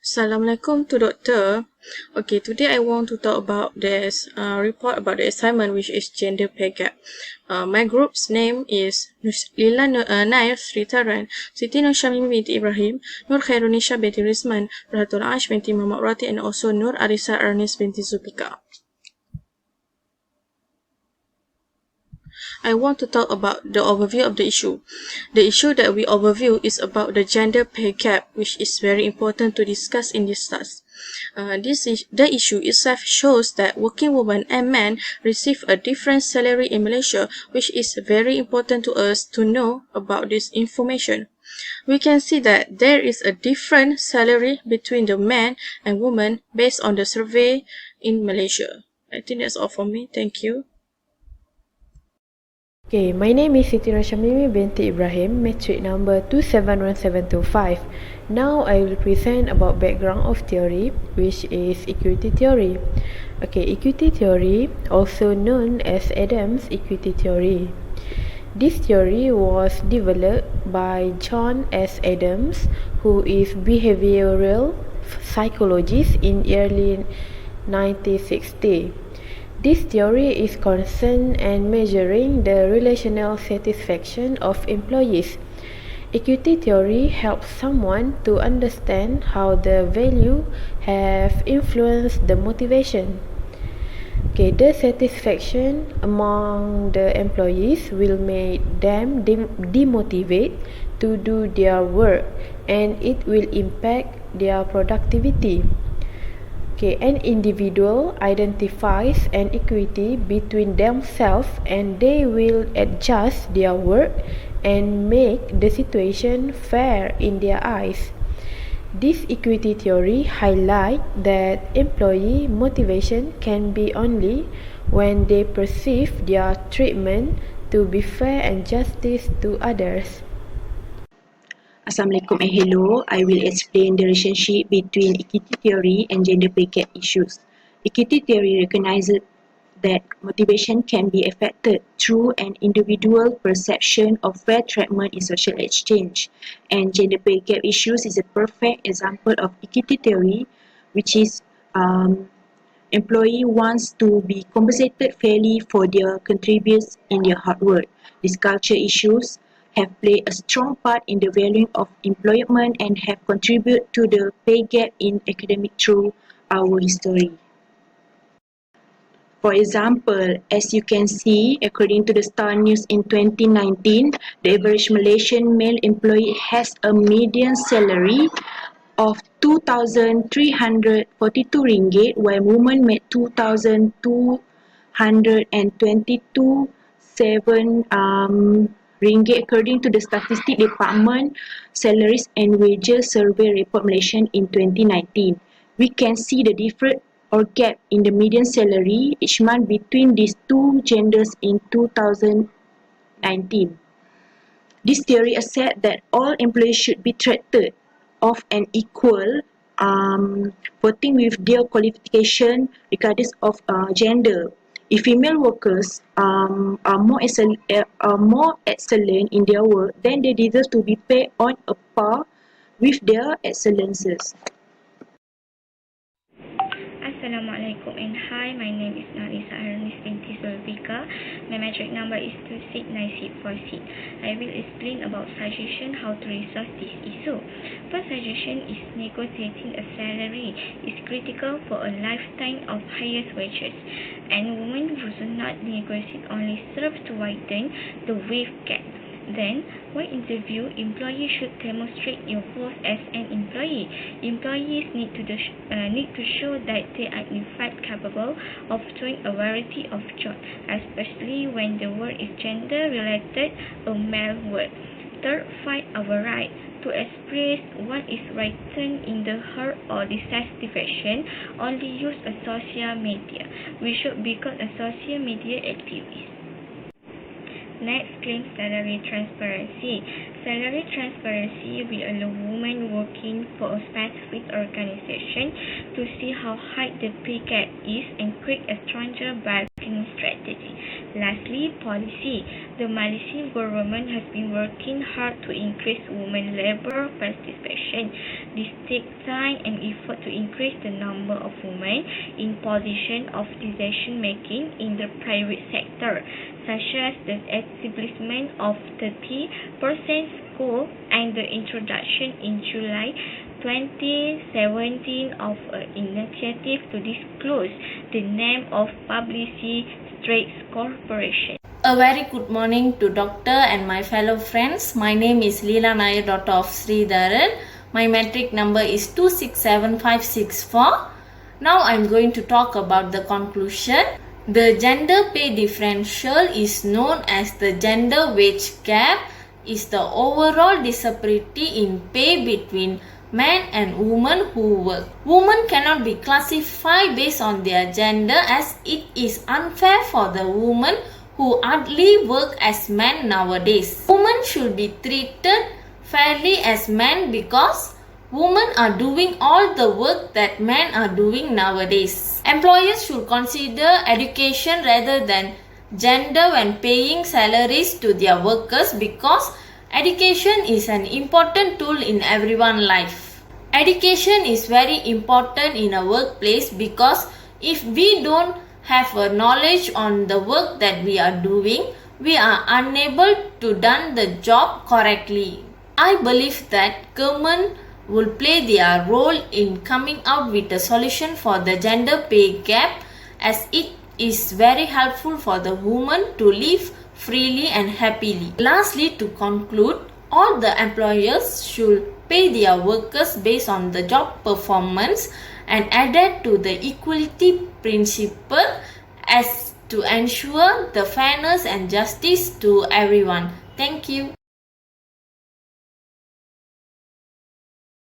Assalamualaikum to Doctor. Okay, today I want to talk about this report about the assignment which is gender pay gap. My group's name is Lila Nair Sritaran, Siti Nur Shamim binti Ibrahim, Nur Khairunisha binti Rizman, Rahatul Aish binti Muhammad Rati, and also Nur Arisa Ernest binti Zulfikar. I want to talk about the overview of the issue. The issue that we overview is about the gender pay gap, which is very important to discuss in this class. The issue itself shows that working women and men receive a different salary in Malaysia, which is very important to us to know about this information. We can see that there is a different salary between the men and women based on the survey in Malaysia. I think that's all from me. Thank you. Okay, my name is Siti Nur Shamim binti Ibrahim, metric number 271725. Now I will present about background of theory, which is equity theory. Okay, equity theory, also known as Adams equity theory. This theory was developed by John S. Adams, who is behavioral psychologist in early 1960. This theory is concerned and measuring the relational satisfaction of employees. Equity theory helps someone to understand how the value have influenced the motivation. Okay, the satisfaction among the employees will make them demotivate to do their work, and it will impact their productivity. Okay, an individual identifies an equity between themselves and they will adjust their work and make the situation fair in their eyes. This equity theory highlights that employee motivation can be only when they perceive their treatment to be fair and justice to others. Assalamualaikum and hello. I will explain the relationship between equity theory and gender pay gap issues. Equity theory recognizes that motivation can be affected through an individual perception of fair treatment in social exchange, and gender pay gap issues is a perfect example of equity theory, which is employee wants to be compensated fairly for their contributions in their hard work. These culture issues have played a strong part in the valuing of employment and have contributed to the pay gap in academic through our history. For example, as you can see, according to the Star News in 2019, the average Malaysian male employee has a median salary of 2,342 ringgit, while women made 2,222 ringgit according to the Statistic Department Salaries and Wages Survey Report Malaysia in 2019. We can see the difference or gap in the median salary each month between these two genders in 2019. This theory asserts that all employees should be treated of an equal footing with their qualification regardless of gender. If female workers are more excellent in their work, then they deserve to be paid on a par with their excellences. Assalamualaikum and hi, my name is Narisa Ernest binti Zulfikar. My metric number is 269646. I will explain about suggestion how to resolve this issue. First suggestion is negotiating a salary is critical for a lifetime of highest wages, and women who do not negotiate only serve to widen the wage gap. Then, when interview, employees should demonstrate your worth as an employee. Employees need to show that they are in fact capable of doing a variety of jobs, especially when the work is gender-related or male work. Third, fight our right to express what is written in the hurt or dissatisfaction. Only use a social media. We should become a social media activist. Next, claim salary transparency. Salary transparency will allow women working for a specific organization to see how high the pay gap is and create a stronger bargaining strategy. Lastly, policy. The Malaysian government has been working hard to increase women labor participation. This takes time and effort to increase the number of women in position of decision making in the private sector, such as the establishment of 30% school and the introduction in July 2017 of an initiative to disclose the name of Publicity Straits Corporation. A very good morning to Doctor and my fellow friends. My name is Leela Nair, daughter of Sridharan. My metric number is 267564. Now I am going to talk about the conclusion. The gender pay differential is known as the gender wage gap, is the overall disparity in pay between men and women who work. Women cannot be classified based on their gender, as it is unfair for the women who hardly work as men nowadays. Women should be treated fairly as men because women are doing all the work that men are doing nowadays. Employers should consider education rather than gender when paying salaries to their workers, because education is an important tool in everyone's life. Education is very important in a workplace, because if we don't have a knowledge on the work that we are doing, we are unable to do the job correctly. I believe that government will play their role in coming out with a solution for the gender pay gap, as it is very helpful for the women to live freely and happily. Lastly, to conclude, all the employers should pay their workers based on the job performance and adhere to the equality principle as to ensure the fairness and justice to everyone. Thank you.